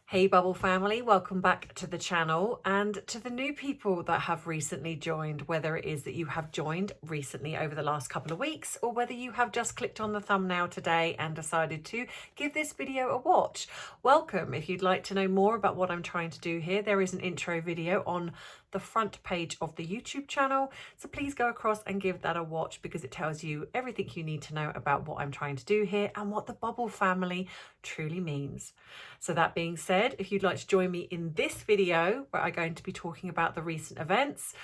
Hey Bubble family, welcome back to the channel, and to the new people that have recently joined, whether it is that you have joined recently over the last couple of weeks or whether you have just clicked on the thumbnail today and decided to give this video a watch. Welcome. If you'd like to know more about what I'm trying to do here, there is an intro video on the front page of the YouTube channel, so please go across and give that a watch because it tells you everything you need to know about what I'm trying to do here and what the Bubble family truly means. So that being said, if you'd like to join me in this video where I'm going to be talking about the recent events,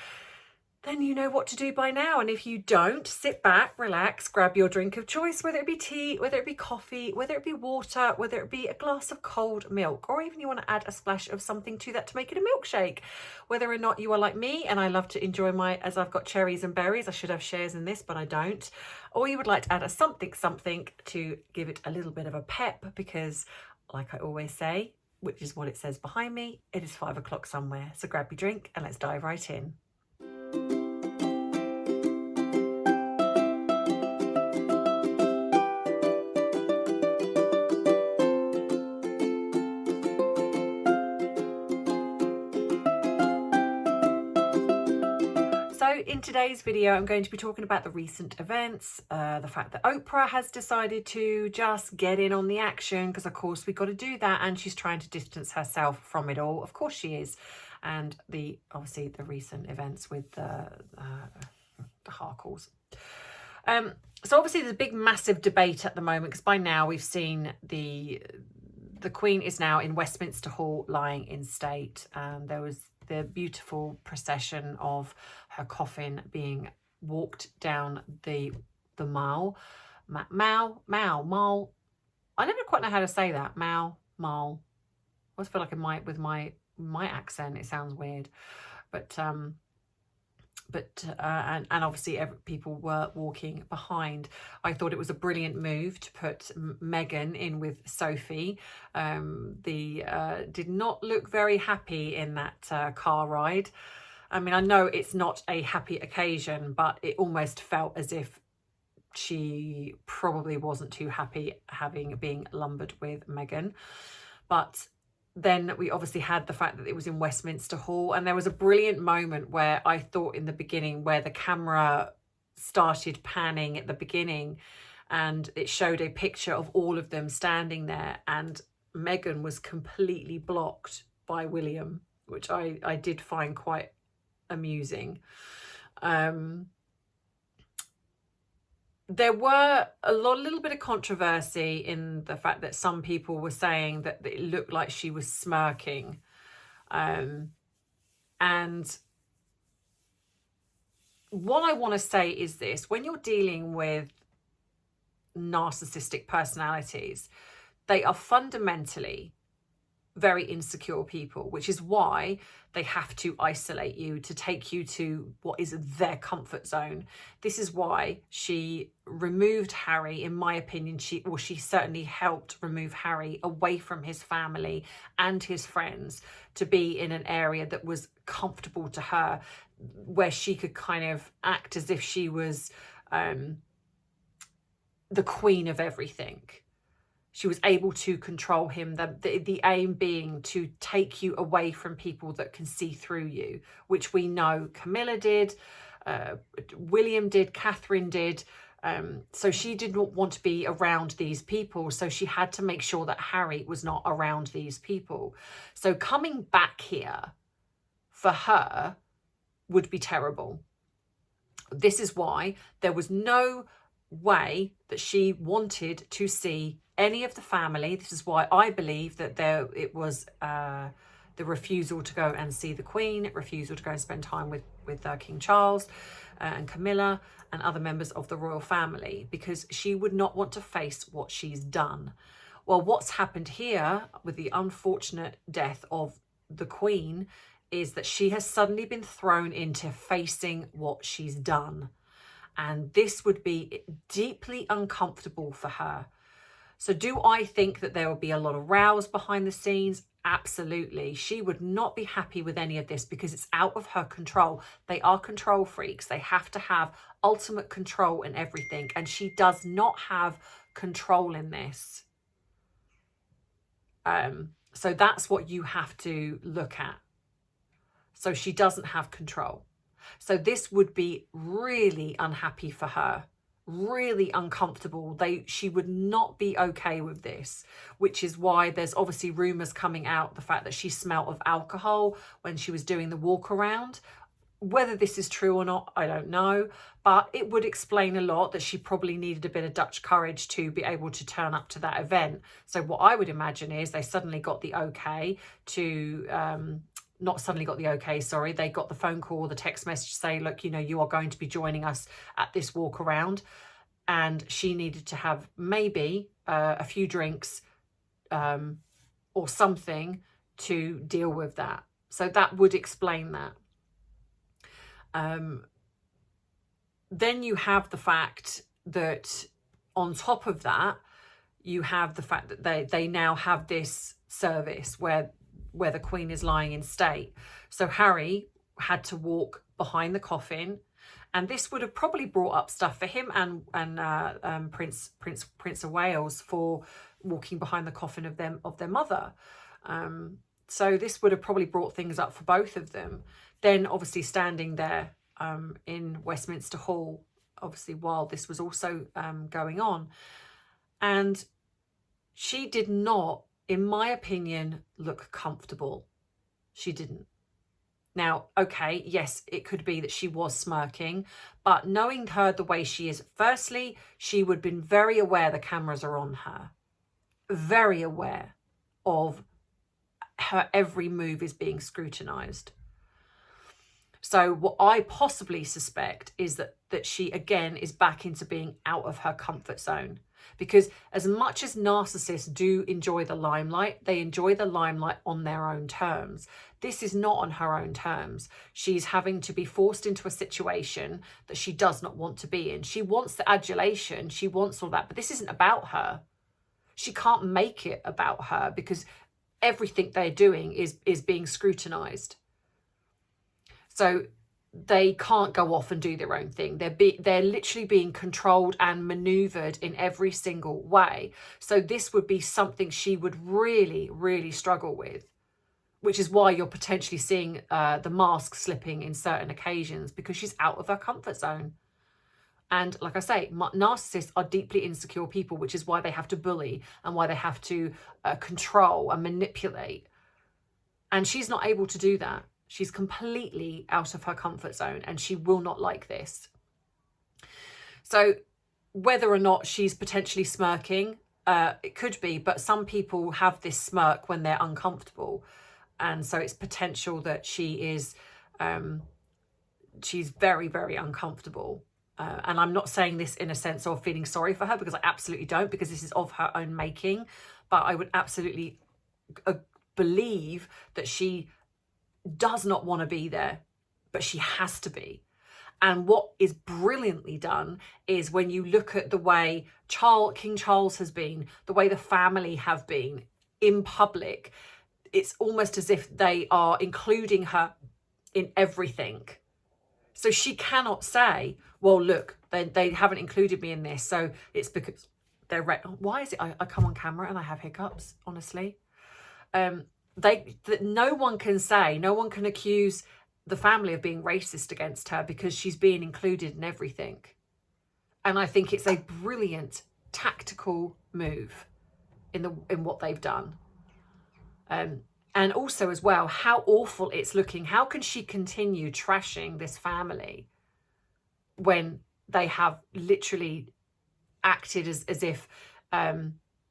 then you know what to do by now. And if you don't, sit back, relax, grab your drink of choice, whether it be tea, whether it be coffee, whether it be water, whether it be a glass of cold milk, or even you want to add a splash of something to that to make it a milkshake. Whether or not you are like me, and I love to enjoy as I've got cherries and berries, I should have shares in this, but I don't. Or you would like to add a something to give it a little bit of a pep because, like I always say, which is what it says behind me, it is 5 o'clock somewhere. So grab your drink and let's dive right in. So in today's video, I'm going to be talking about the recent events, the fact that Oprah has decided to just get in on the action because, of course, we've got to do that, and she's trying to distance herself from it all. Of course she is. And obviously the recent events with the Harkles. So obviously there's a big, massive debate at the moment because by now we've seen the Queen is now in Westminster Hall lying in state, and there was the beautiful procession of her coffin being walked down the mall. Mall. I never quite know how to say that. Mall. I always feel like with my accent it sounds weird, but obviously people were walking behind. I thought it was a brilliant move to put Meghan in with Sophie. Did not look very happy in that car ride. I mean, I know it's not a happy occasion, but it almost felt as if she probably wasn't too happy being lumbered with Meghan. But then we obviously had the fact that it was in Westminster Hall, and there was a brilliant moment where I thought in the beginning where the camera started panning at the beginning and it showed a picture of all of them standing there, and Meghan was completely blocked by William, which I did find quite amusing. There were a little bit of controversy in the fact that some people were saying that it looked like she was smirking. And what I want to say is this: when you're dealing with narcissistic personalities, they are fundamentally very insecure people, which is why they have to isolate you to take you to what is their comfort zone. This is why she removed Harry, in my opinion. She certainly helped remove Harry away from his family and his friends to be in an area that was comfortable to her, where she could kind of act as if she was the queen of everything. She was able to control him, the aim being to take you away from people that can see through you, which we know Camilla did, William did, Catherine did. So she did not want to be around these people, so she had to make sure that Harry was not around these people. So coming back here for her would be terrible. This is why there was no way that she wanted to see any of the family. This is why I believe that it was the refusal to go and see the Queen, refusal to go and spend time with King Charles and Camilla and other members of the royal family, because she would not want to face what she's done. Well, what's happened here with the unfortunate death of the Queen is that she has suddenly been thrown into facing what she's done. And this would be deeply uncomfortable for her. So do I think that there will be a lot of rows behind the scenes? Absolutely. She would not be happy with any of this because it's out of her control. They are control freaks. They have to have ultimate control in everything. And she does not have control in this. So that's what you have to look at. So she doesn't have control. So this would be really unhappy for her, really uncomfortable. She would not be okay with this, which is why there's obviously rumours coming out, the fact that she smelt of alcohol when she was doing the walk around. Whether this is true or not, I don't know, but it would explain a lot that she probably needed a bit of Dutch courage to be able to turn up to that event. So what I would imagine is they suddenly got the okay to, not suddenly got the okay, sorry, they got the phone call or the text message to say, look, you know, you are going to be joining us at this walk around. And she needed to have maybe a few drinks or something to deal with that. So that would explain that. Then you have the fact that on top of that, you have the fact that they now have this service where the Queen is lying in state. So Harry had to walk behind the coffin, and this would have probably brought up stuff for him and Prince of Wales for walking behind the coffin of their mother. So this would have probably brought things up for both of them. Then obviously standing there in Westminster Hall, obviously while this was also going on. And she did not, in my opinion, look comfortable. She didn't. Now, okay, yes, it could be that she was smirking, but knowing her the way she is, firstly, she would have been very aware the cameras are on her. Very aware of her every move is being scrutinised. So what I possibly suspect is that she, again, is back into being out of her comfort zone. Because as much as narcissists do enjoy the limelight, they enjoy the limelight on their own terms. This is not on her own terms. She's having to be forced into a situation that she does not want to be in. She wants the adulation. She wants all that. But this isn't about her. She can't make it about her because everything they're doing is being scrutinised. So they can't go off and do their own thing. They're literally being controlled and maneuvered in every single way. So this would be something she would really, really struggle with, which is why you're potentially seeing the mask slipping in certain occasions, because she's out of her comfort zone. And like I say, narcissists are deeply insecure people, which is why they have to bully and why they have to control and manipulate. And she's not able to do that. She's completely out of her comfort zone and she will not like this. So whether or not she's potentially smirking, it could be, but some people have this smirk when they're uncomfortable. And so it's potential that she is, she's very, very uncomfortable. And I'm not saying this in a sense of feeling sorry for her, because I absolutely don't, because this is of her own making. But I would absolutely believe that she does not want to be there, but she has to be. And what is brilliantly done is when you look at the way King Charles has been, the way the family have been in public, it's almost as if they are including her in everything. So she cannot say, well, look, they haven't included me in this, so it's because they're why is it I come on camera and I have hiccups, honestly? That no one can say, no one can accuse the family of being racist against her because she's being included in everything. And I think it's a brilliant tactical move in what they've done. And also as well, how awful it's looking. How can she continue trashing this family when they have literally acted as if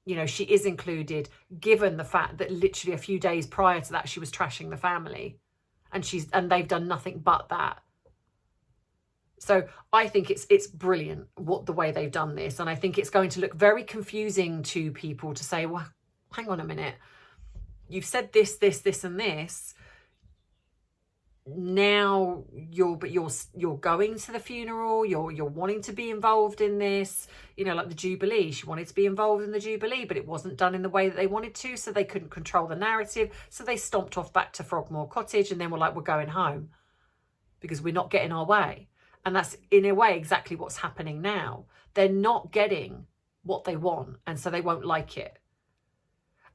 you know, she is included, given the fact that literally a few days prior to that, she was trashing the family, and they've done nothing but that. So I think it's brilliant the way they've done this. And I think it's going to look very confusing to people to say, well, hang on a minute. You've said this, and this. Now you're going to the funeral, you're wanting to be involved in this, you know, like the Jubilee. She wanted to be involved in the Jubilee, but it wasn't done in the way that they wanted to, so they couldn't control the narrative, so they stomped off back to Frogmore Cottage, and then we're like, we're going home because we're not getting our way. And that's in a way exactly what's happening now. They're not getting what they want, and so they won't like it.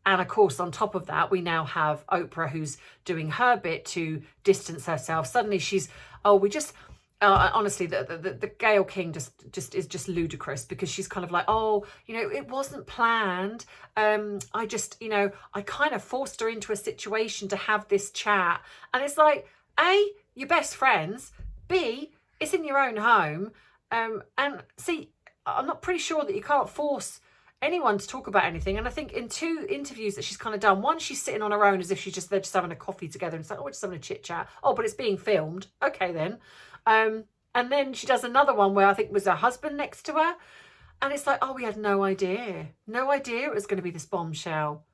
And of course, on top of that, we now have Oprah, who's doing her bit to distance herself. Suddenly she's, oh, we just, honestly, the Gayle King just is just ludicrous, because she's kind of like, oh, you know, it wasn't planned. I just, you know, I kind of forced her into a situation to have this chat. And it's like, A, you're best friends. B, it's in your own home. And see, I'm not pretty sure that you can't force anyone to talk about anything. And I think in 2 interviews that she's kind of done, one, she's sitting on her own as if they're just having a coffee together, and it's like, oh, we're just having a chit chat. Oh, but it's being filmed. Okay, then. And then she does another one where I think was her husband next to her. And it's like, oh, we had no idea. No idea it was going to be this bombshell.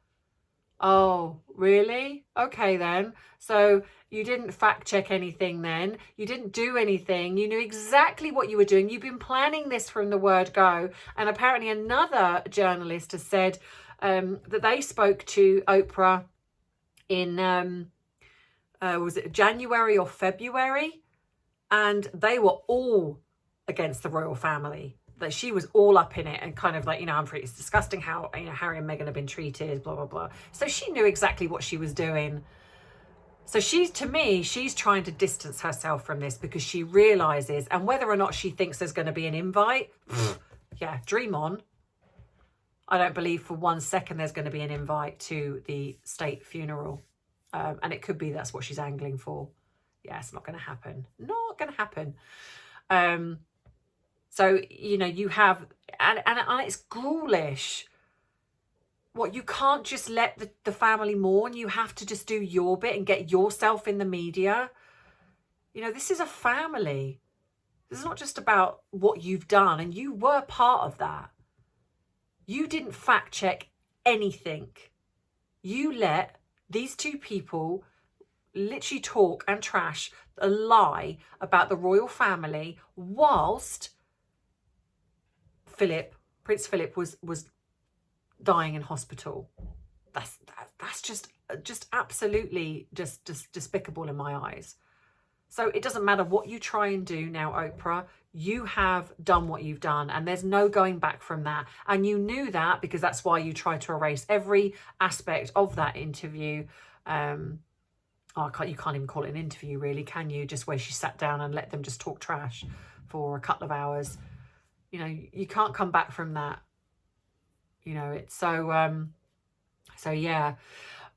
Oh, really? Okay, then. So you didn't fact check anything then. You didn't do anything. You knew exactly what you were doing. You've been planning this from the word go. And apparently another journalist has said that they spoke to Oprah in, was it January or February? And they were all against the royal family. That she was all up in it and kind of like, you know, it's disgusting how, you know, Harry and Meghan have been treated, blah, blah, blah. So she knew exactly what she was doing. So to me, she's trying to distance herself from this, because she realizes, and whether or not she thinks there's going to be an invite, yeah, dream on. I don't believe for 1 second there's going to be an invite to the state funeral. And it could be that's what she's angling for. Yeah, it's not going to happen. Not going to happen. So, you know, you have, and it's ghoulish. What, you can't just let the family mourn. You have to just do your bit and get yourself in the media. You know, this is a family. This is not just about what you've done, and you were part of that. You didn't fact check anything. You let these 2 people literally talk and trash a lie about the royal family whilst Prince Philip was dying in hospital. That's just absolutely just despicable in my eyes. So it doesn't matter what you try and do now, Oprah. You have done what you've done, and there's no going back from that. And you knew that, because that's why you tried to erase every aspect of that interview. You can't even call it an interview, really, can you? Just where she sat down and let them just talk trash for a couple of hours. You know, you can't come back from that. You know, it's so yeah.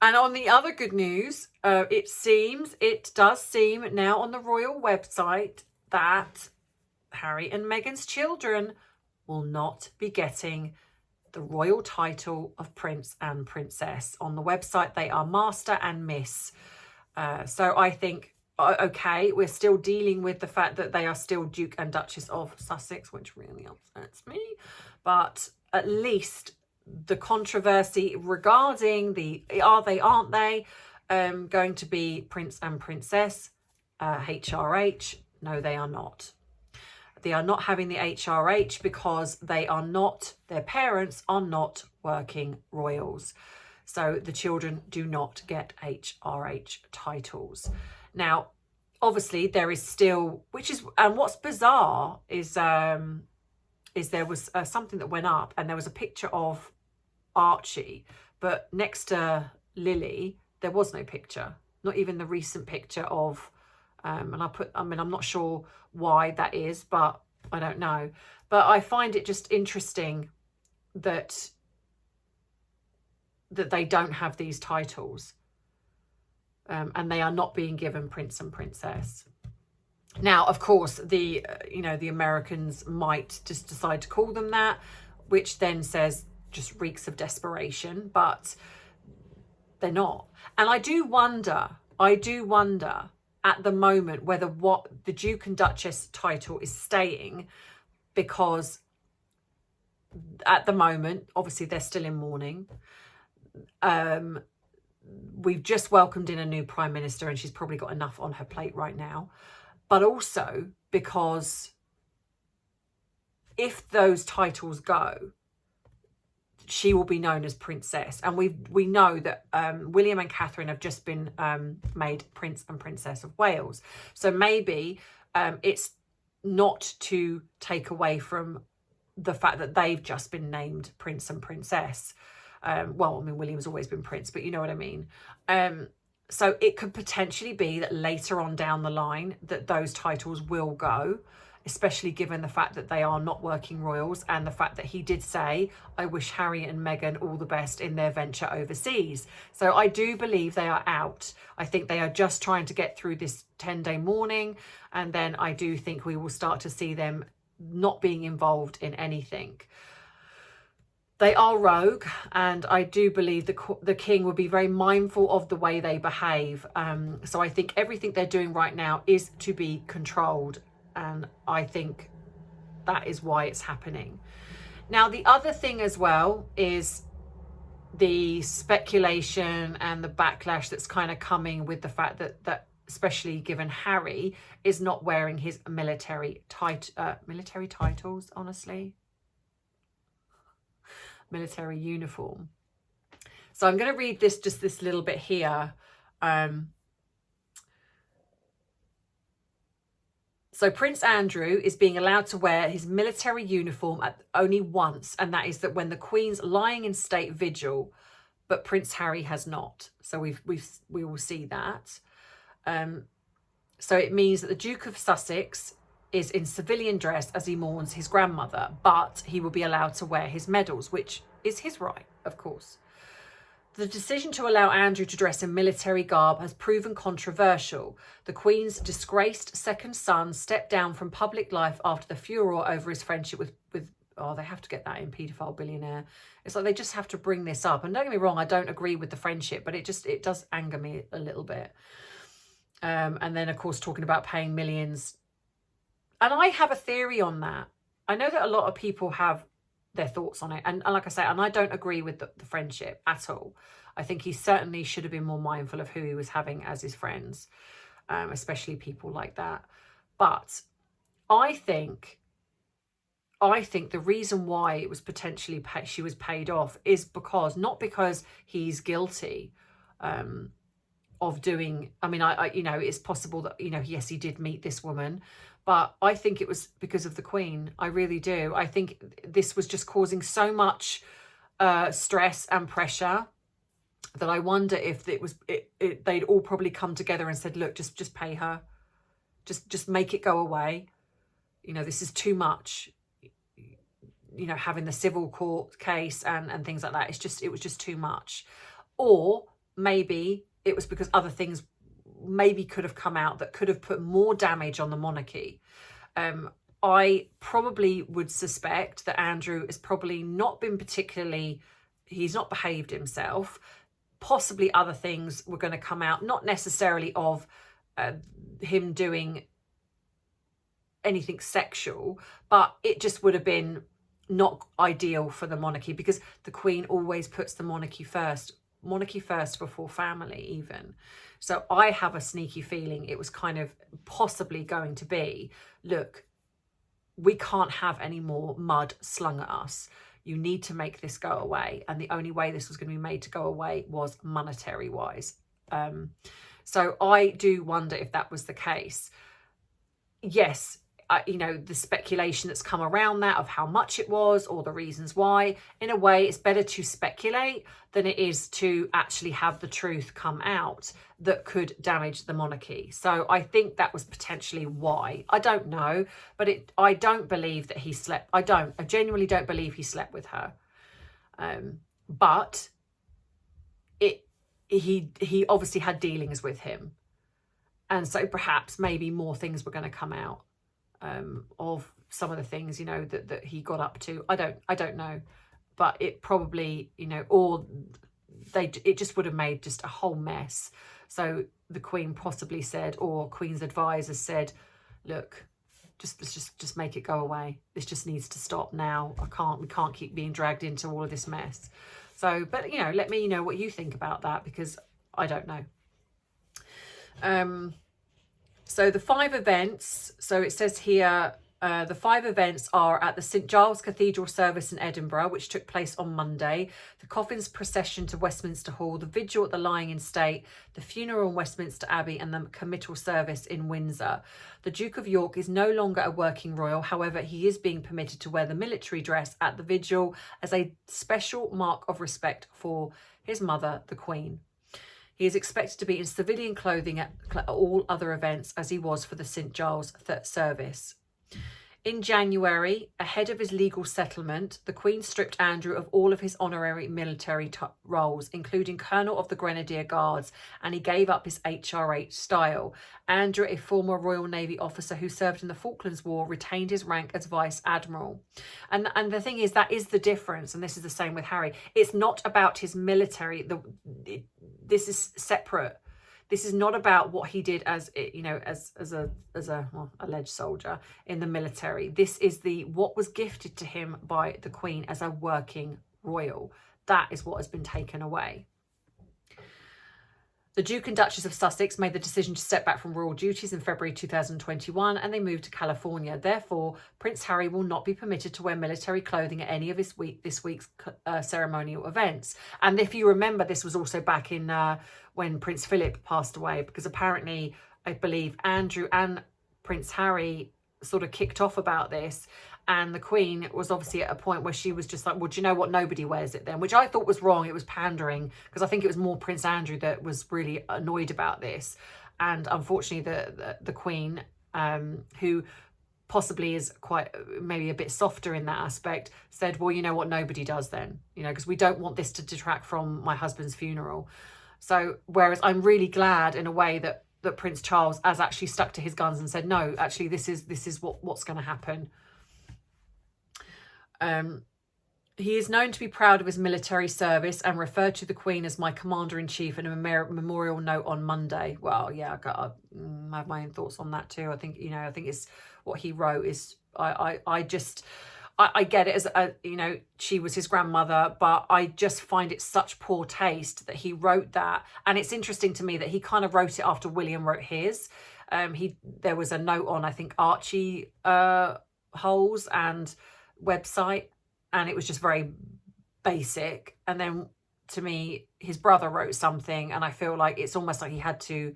And on the other good news, it does seem now on the royal website that Harry and Meghan's children will not be getting the royal title of Prince and Princess. On the website, they are Master and Miss. So I think, okay, we're still dealing with the fact that they are still Duke and Duchess of Sussex, which really upsets me. But at least the controversy regarding the aren't they going to be Prince and Princess, HRH? No, they are not. They are not having the HRH because their parents are not working royals. So the children do not get HRH titles. Now, obviously, there is still, and what's bizarre is there was something that went up, and there was a picture of Archie, but next to Lily, there was no picture, not even the recent picture of, I'm not sure why that is, but I don't know. But I find it just interesting that they don't have these titles. And they are not being given Prince and Princess. Now, of course, the Americans might just decide to call them that, which then just reeks of desperation, but they're not. And I do wonder at the moment whether what the Duke and Duchess title is staying, because at the moment, obviously, they're still in mourning. We've just welcomed in a new Prime Minister, and she's probably got enough on her plate right now. But also because if those titles go, she will be known as Princess. And we know that William and Catherine have just been made Prince and Princess of Wales. So maybe it's not to take away from the fact that they've just been named Prince and Princess. Well, I mean, William's always been Prince, but you know what I mean. So it could potentially be that later on down the line that those titles will go, especially given the fact that they are not working royals, and the fact that he did say, I wish Harry and Meghan all the best in their venture overseas. So I do believe they are out. I think they are just trying to get through this 10-day mourning, and then I do think we will start to see them not being involved in anything. They are rogue, and I do believe the king will be very mindful of the way they behave. So I think everything they're doing right now is to be controlled, and I think that is why it's happening. Now, the other thing as well is the speculation and the backlash that's kind of coming with the fact that especially given Harry is not wearing his military titles, honestly. Military uniform. So I'm going to read just this little bit here. So Prince Andrew is being allowed to wear his military uniform only once, and that is that when the Queen's lying in state vigil, but Prince Harry has not. So we will see that. So it means that the Duke of Sussex is in civilian dress as he mourns his grandmother, but he will be allowed to wear his medals, which is his right, of course. The decision to allow Andrew to dress in military garb has proven controversial. The Queen's disgraced second son stepped down from public life after the furor over his friendship with oh, they have to get that in, paedophile billionaire. It's like they just have to bring this up. And don't get me wrong, I don't agree with the friendship, but it does anger me a little bit. And then, of course, talking about paying millions. And I have a theory on that. I know that a lot of people have their thoughts on it. And like I say, and I don't agree with the friendship at all. I think he certainly should have been more mindful of who he was having as his friends, especially people like that. But I think the reason why it was potentially she was paid off is not because he's guilty of doing. I mean, I it's possible that yes, he did meet this woman. But I think it was because of the Queen. I really do. I think this was just causing so much stress and pressure that I wonder if they'd all probably come together and said, look, just pay her. Just make it go away. This is too much. Having the civil court case and things like that. It was just too much. Or maybe it was because other things maybe could have come out that could have put more damage on the monarchy. I probably would suspect that Andrew has probably not been he's not behaved himself. Possibly other things were going to come out, not necessarily of him doing anything sexual, but it just would have been not ideal for the monarchy, because the Queen always puts the monarchy first before family even. So I have a sneaky feeling it was kind of possibly going to be, look, we can't have any more mud slung at us. You need to make this go away. And the only way this was going to be made to go away was monetary wise. So I do wonder if that was the case. Yes, the speculation that's come around that of how much it was or the reasons why, in a way, it's better to speculate than it is to actually have the truth come out that could damage the monarchy. So I think that was potentially why. I don't know, but I don't believe that he slept. I genuinely don't believe he slept with her. But he obviously had dealings with him. And so perhaps maybe more things were going to come out. Of some of the things that he got up to. I don't know, but it probably it just would have made just a whole mess. So the Queen possibly said, or Queen's advisors said, look, just make it go away. This just needs to stop now. We can't keep being dragged into all of this mess. So, but let me know what you think about that, because I don't know. So the 5 events, so it says here, The 5 events are at the St Giles Cathedral service in Edinburgh, which took place on Monday, the coffins procession to Westminster Hall, the vigil at the Lying in State, the funeral in Westminster Abbey, and the committal service in Windsor. The Duke of York is no longer a working royal. However, he is being permitted to wear the military dress at the vigil as a special mark of respect for his mother, the Queen. He is expected to be in civilian clothing at all other events, as he was for the St Giles service. In January, ahead of his legal settlement, the Queen stripped Andrew of all of his honorary military roles, including Colonel of the Grenadier Guards, and he gave up his HRH style. Andrew, a former Royal Navy officer who served in the Falklands War, retained his rank as Vice Admiral. And the thing is, that is the difference, and this is the same with Harry. It's not about his military. This is separate. This is not about what he did as, you know, as a alleged soldier in the military. This is what was gifted to him by the Queen as a working royal. That is what has been taken away. The Duke and Duchess of Sussex made the decision to step back from royal duties in February 2021, and they moved to California. Therefore, Prince Harry will not be permitted to wear military clothing at any of this week's ceremonial events. And if you remember, this was also back in when Prince Philip passed away, because apparently, I believe, Andrew and Prince Harry sort of kicked off about this. And the Queen was obviously at a point where she was just like, well, do you know what? Nobody wears it then, which I thought was wrong. It was pandering, because I think it was more Prince Andrew that was really annoyed about this. And unfortunately, the Queen, who possibly is quite maybe a bit softer in that aspect, said, well, you know what? Nobody does then, you know, because we don't want this to detract from my husband's funeral. So whereas I'm really glad in a way that Prince Charles has actually stuck to his guns and said, no, actually, this is what's going to happen. He is known to be proud of his military service and referred to the Queen as my commander-in-chief in a memorial note on Monday. Well, yeah, I have my own thoughts on that too. I think, you know, I think it's what he wrote is, I get it as, you know, she was his grandmother, but I just find it such poor taste that he wrote that. And it's interesting to me that he kind of wrote it after William wrote his. There was a note on, I think, Archie Holes and website, and it was just very basic. And then to me, his brother wrote something, and I feel like it's almost like he had to,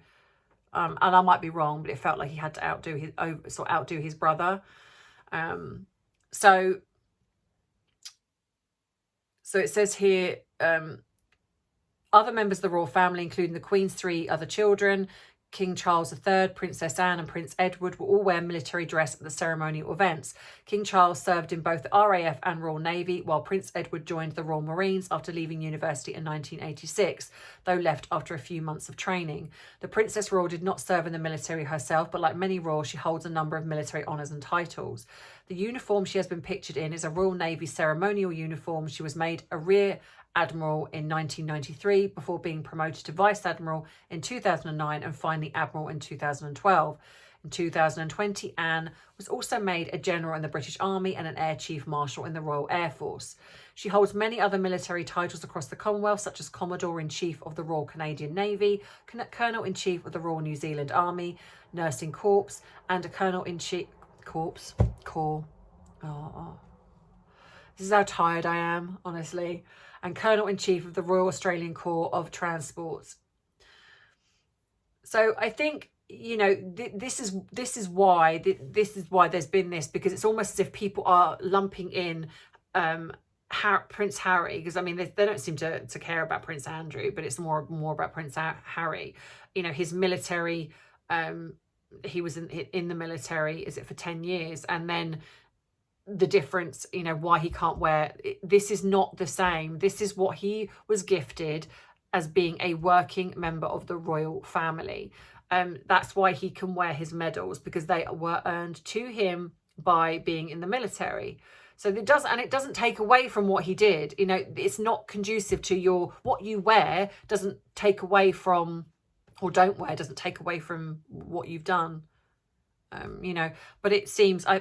and I might be wrong, but it felt like he had to outdo his brother. So it says here, other members of the royal family, including the Queen's 3 other children, King Charles III, Princess Anne and Prince Edward, will all wear military dress at the ceremonial events. King Charles served in both the RAF and Royal Navy, while Prince Edward joined the Royal Marines after leaving university in 1986, though left after a few months of training. The Princess Royal did not serve in the military herself, but like many royals, she holds a number of military honours and titles. The uniform she has been pictured in is a Royal Navy ceremonial uniform. She was made a Rear Admiral in 1993 before being promoted to Vice Admiral in 2009 and finally Admiral in 2012. In 2020, Anne was also made a General in the British Army and an Air Chief Marshal in the Royal Air Force. She holds many other military titles across the Commonwealth, such as Commodore-in-Chief of the Royal Canadian Navy, Colonel-in-Chief of the Royal New Zealand Army, Nursing Corps, and a Colonel-in-Chief Corps. This is how tired I am, honestly. And Colonel-in-Chief of the Royal Australian Corps of Transport. So I think, you know, this is why there's been this, because it's almost as if people are lumping in Prince Harry, because I mean they don't seem to care about Prince Andrew, but it's more about Prince Harry. You know, his military, he was in the military, is it for 10 years, and then the difference, you know, why he can't wear, this is not the same. This is what he was gifted as being a working member of the royal family. That's why he can wear his medals, because they were earned to him by being in the military. So it doesn't take away from what he did. You know, it's not conducive to what you wear doesn't take away from, or don't wear, doesn't take away from what you've done. You know, but it seems, I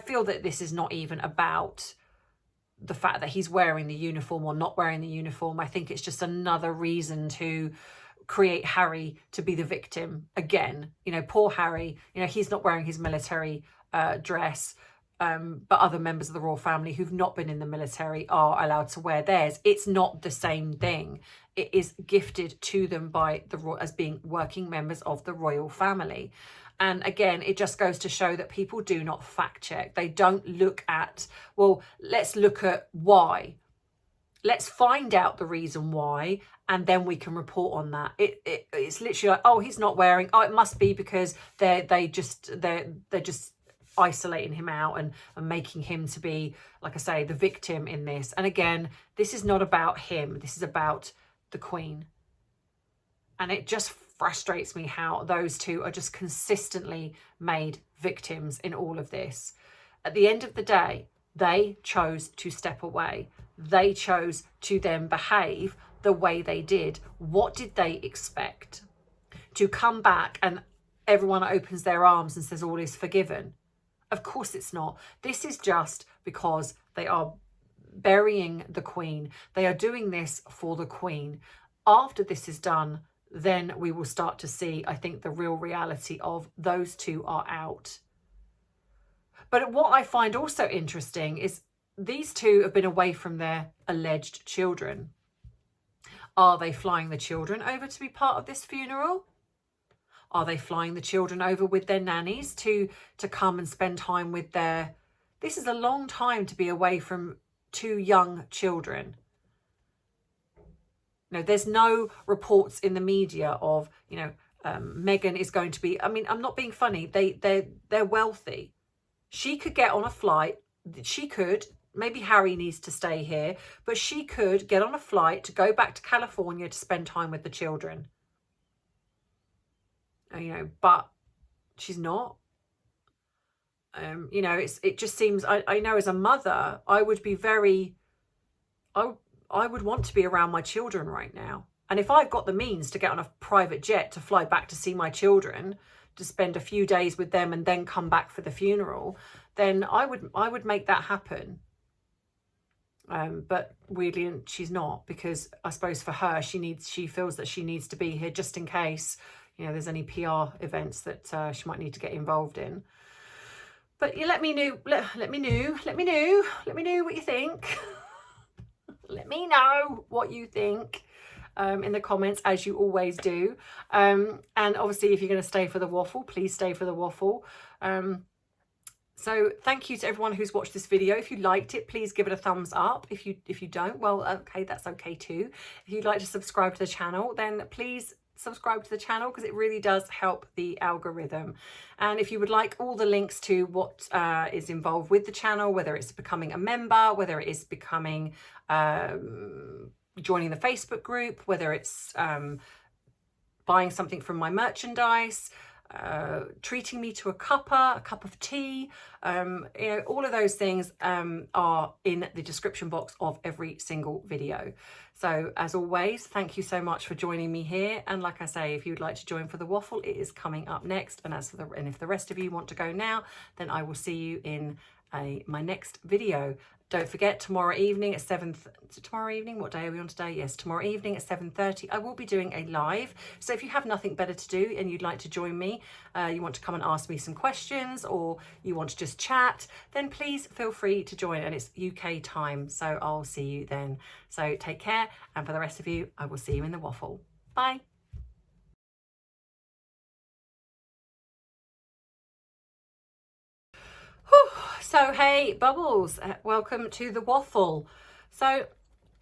feel that this is not even about the fact that he's wearing the uniform or not wearing the uniform. I think it's just another reason to create Harry to be the victim again. You know, poor Harry, you know, he's not wearing his military dress, but other members of the royal family who've not been in the military are allowed to wear theirs. It's not the same thing. It is gifted to them by the as being working members of the royal family. And again, it just goes to show that people do not fact check. They don't look at, well, let's look at why. Let's find out the reason why, and then we can report on that. It's literally like, oh, he's not wearing. Oh, it must be because they're just isolating him out and making him to be, like I say, the victim in this. And again, this is not about him. This is about the Queen. And it just frustrates me how those two are just consistently made victims in all of this. At the end of the day, they chose to step away. They chose to then behave the way they did. What did they expect? To come back and everyone opens their arms and says all is forgiven? Of course it's not. This is just because they are burying the Queen. They are doing this for the Queen. After this is done, then we will start to see, I think, the real reality of those two are out. But what I find also interesting is these two have been away from their alleged children. Are they flying the children over to be part of this funeral? Are they flying the children over with their nannies to come and spend time with their... This is a long time to be away from two young children. You know, there's no reports in the media of, you know, Meghan is going to be... I mean, I'm not being funny. They're wealthy. She could get on a flight. She could... Maybe Harry needs to stay here, but she could get on a flight to go back to California to spend time with the children. You know, but she's not. You know, it just seems, I know as a mother, I would be very, I would want to be around my children right now. And if I've got the means to get on a private jet to fly back to see my children, to spend a few days with them and then come back for the funeral, then I would make that happen. But weirdly, she's not, because I suppose for her, she feels that she needs to be here just in case, you know, there's any PR events that she might need to get involved in. But you let me know what you think. Let me know what you think in the comments, as you always do. And obviously, if you're going to stay for the waffle, please stay for the waffle. So thank you to everyone who's watched this video. If you liked it, please give it a thumbs up. If you don't, well, okay, that's okay too. If you'd like to subscribe to the channel, then please subscribe to the channel, because it really does help the algorithm. And if you would like all the links to what is involved with the channel, whether it's becoming a member, whether it is becoming joining the Facebook group, whether it's buying something from my merchandise, treating me to a cup of tea, you know, all of those things are in the description box of every single video. So as always, thank you so much for joining me here. And like I say, if you'd like to join for the waffle, it is coming up next. And if the rest of you want to go now, then I will see you in my next video. Don't forget, tomorrow evening at 7, tomorrow evening, what day are we on today? Yes, tomorrow evening at 7:30, I will be doing a live. So if you have nothing better to do and you'd like to join me, you want to come and ask me some questions, or you want to just chat, then please feel free to join. And it's UK time, so I'll see you then. So take care, and for the rest of you, I will see you in the waffle. Bye. So hey Bubbles, welcome to the waffle. So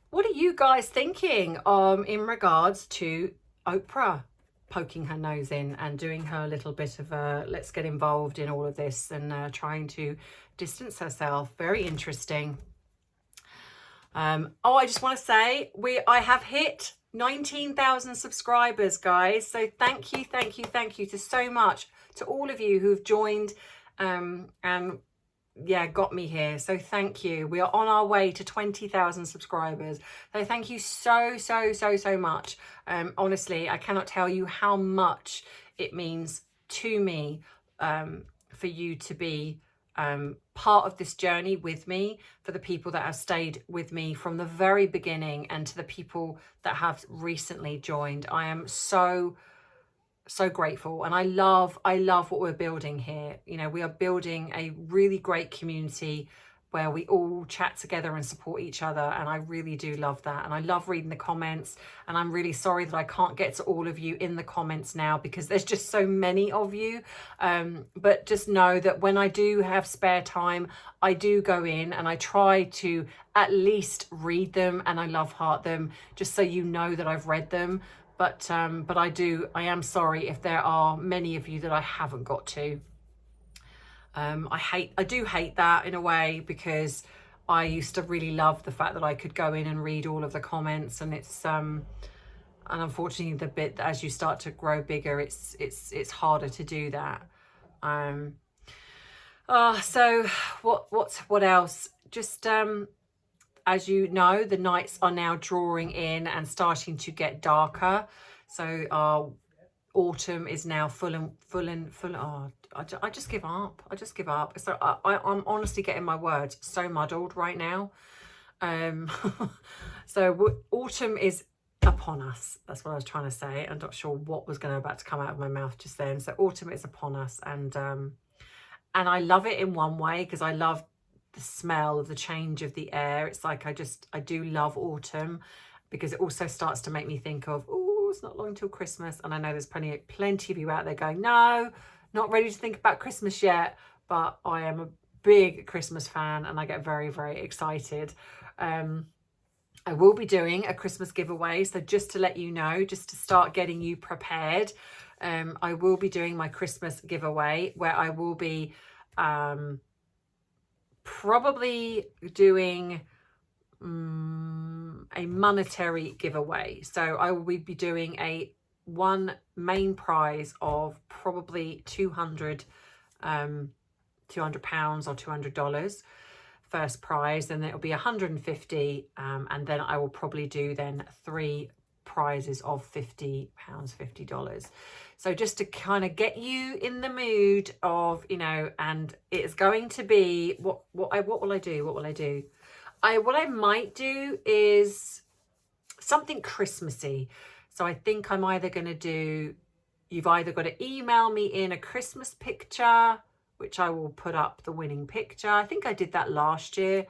what are you guys thinking in regards to Oprah poking her nose in and doing her little bit of a let's get involved in all of this and trying to distance herself? Very interesting. Oh, I just want to say I have hit 19,000 subscribers, guys. So thank you to so much to all of you who've joined and yeah, got me here. So thank you. We are on our way to 20,000 subscribers. So thank you so much. Honestly, I cannot tell you how much it means to me for you to be part of this journey with me, for the people that have stayed with me from the very beginning, and to the people that have recently joined. I am so so grateful, and I love what we're building here. You know, we are building a really great community where we all chat together and support each other, and I really do love that. And I love reading the comments, and I'm really sorry that I can't get to all of you in the comments now because there's just so many of you, but just know that when I do have spare time, I do go in and I try to at least read them, and I love heart them, just so you know that I've read them. But I am sorry if there are many of you that I haven't got to. I do hate that in a way, because I used to really love the fact that I could go in and read all of the comments, and it's and unfortunately the bit that as you start to grow bigger, it's harder to do that. So what else? Just as you know, the nights are now drawing in and starting to get darker. So our autumn is now full. Oh, I just give up. I just give up. So I'm honestly getting my words so muddled right now. So autumn is upon us. That's what I was trying to say. I'm not sure what was about to come out of my mouth just then. So autumn is upon us, and I love it in one way because I love the smell of the change of the air. It's like I do love autumn, because it also starts to make me think of, oh, it's not long till Christmas. And I know there's plenty of you out there going, no, not ready to think about Christmas yet. But I am a big Christmas fan, and I get very, very excited. I will be doing a Christmas giveaway. So just to let you know, just to start getting you prepared, I will be doing my Christmas giveaway, where I will be probably doing a monetary giveaway. So I will be doing one main prize of probably £200 or $200 first prize, and it'll be 150, and then I will probably do then 3 prizes of $50. So just to kind of get you in the mood of, you know, and it's going to be what will I do? What I might do is something Christmassy. So I think I'm either going to do, you've either got to email me in a Christmas picture, which I will put up the winning picture. I think I did that last year,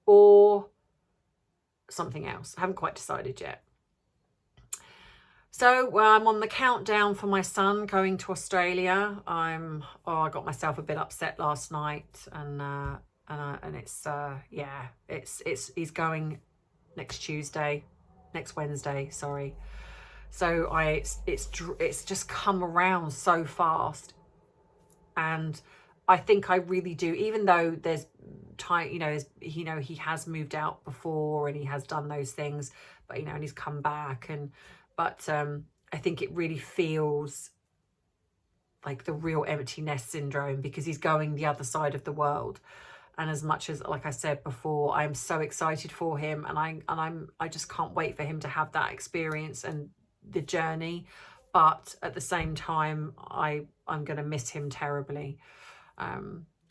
or something else. I haven't quite decided yet. So I'm on the countdown for my son going to Australia. I got myself a bit upset last night, and it's he's going next Wednesday, sorry. So it's just come around so fast, and I think I really do, even though there's time, he has moved out before and he has done those things, but and he's come back, but I think it really feels like the real empty nest syndrome, because he's going the other side of the world. And as much as, like I said before, I'm so excited for him, and I just can't wait for him to have that experience and the journey. But at the same time, I'm going to miss him terribly.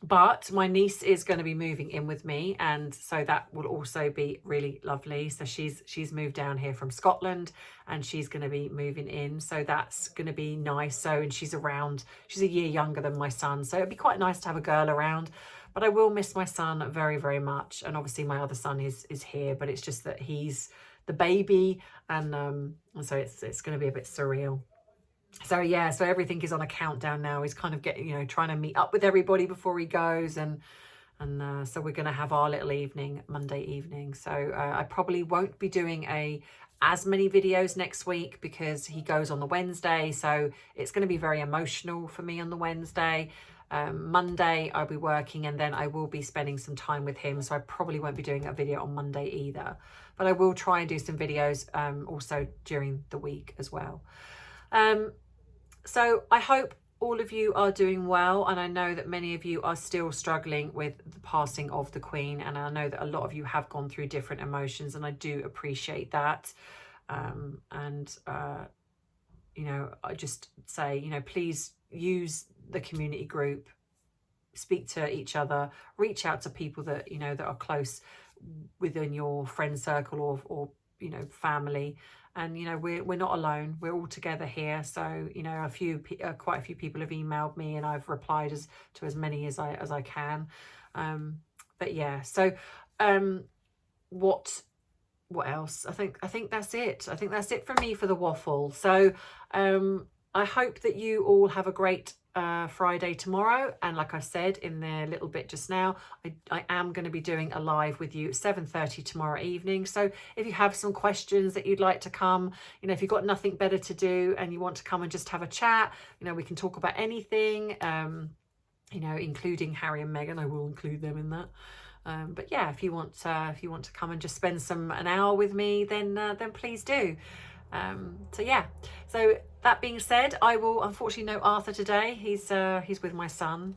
But my niece is going to be moving in with me, and so that will also be really lovely. So she's moved down here from Scotland, and she's going to be moving in, so that's going to be nice. So, and she's a year younger than my son, so it'd be quite nice to have a girl around. But I will miss my son very, very much, and obviously my other son is here, but it's just that he's the baby, and so it's going to be a bit surreal. So yeah, so everything is on a countdown now. He's kind of getting, trying to meet up with everybody before he goes, and so we're going to have our little evening Monday evening. So I probably won't be doing as many videos next week, because he goes on the Wednesday, so it's going to be very emotional for me on the Wednesday. Monday I'll be working, and then I will be spending some time with him, so I probably won't be doing a video on Monday either, but I will try and do some videos also during the week as well. So I hope all of you are doing well, and I know that many of you are still struggling with the passing of the Queen, and I know that a lot of you have gone through different emotions, and I do appreciate that. I just say, please use the community group, speak to each other, reach out to people that that are close within your friend circle, or you know, family. And, you know, we're not alone. We're all together here. So, you know, quite a few people have emailed me, and I've replied to as many as I can. But yeah, so what else? I think that's it. I think that's it from me for the waffle. So I hope that you all have a great Friday tomorrow. And like I said in the little bit just now, I am going to be doing a live with you at 7:30 tomorrow evening. So if you have some questions that you'd like to come, you know, if you've got nothing better to do and you want to come and just have a chat, you know, we can talk about anything, you know, including Harry and Meghan. I will include them in that. But yeah, if you want to come and just spend an hour with me, then please do. So yeah, so that being said, I will unfortunately no Arthur today. He's with my son.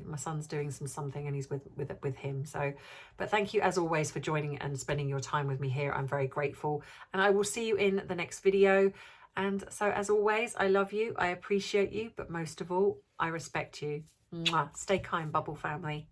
My son's doing something and he's with him. So, but thank you as always for joining and spending your time with me here. I'm very grateful, and I will see you in the next video. And so as always, I love you, I appreciate you, but most of all, I respect you. Mwah. Stay kind, Bubble family.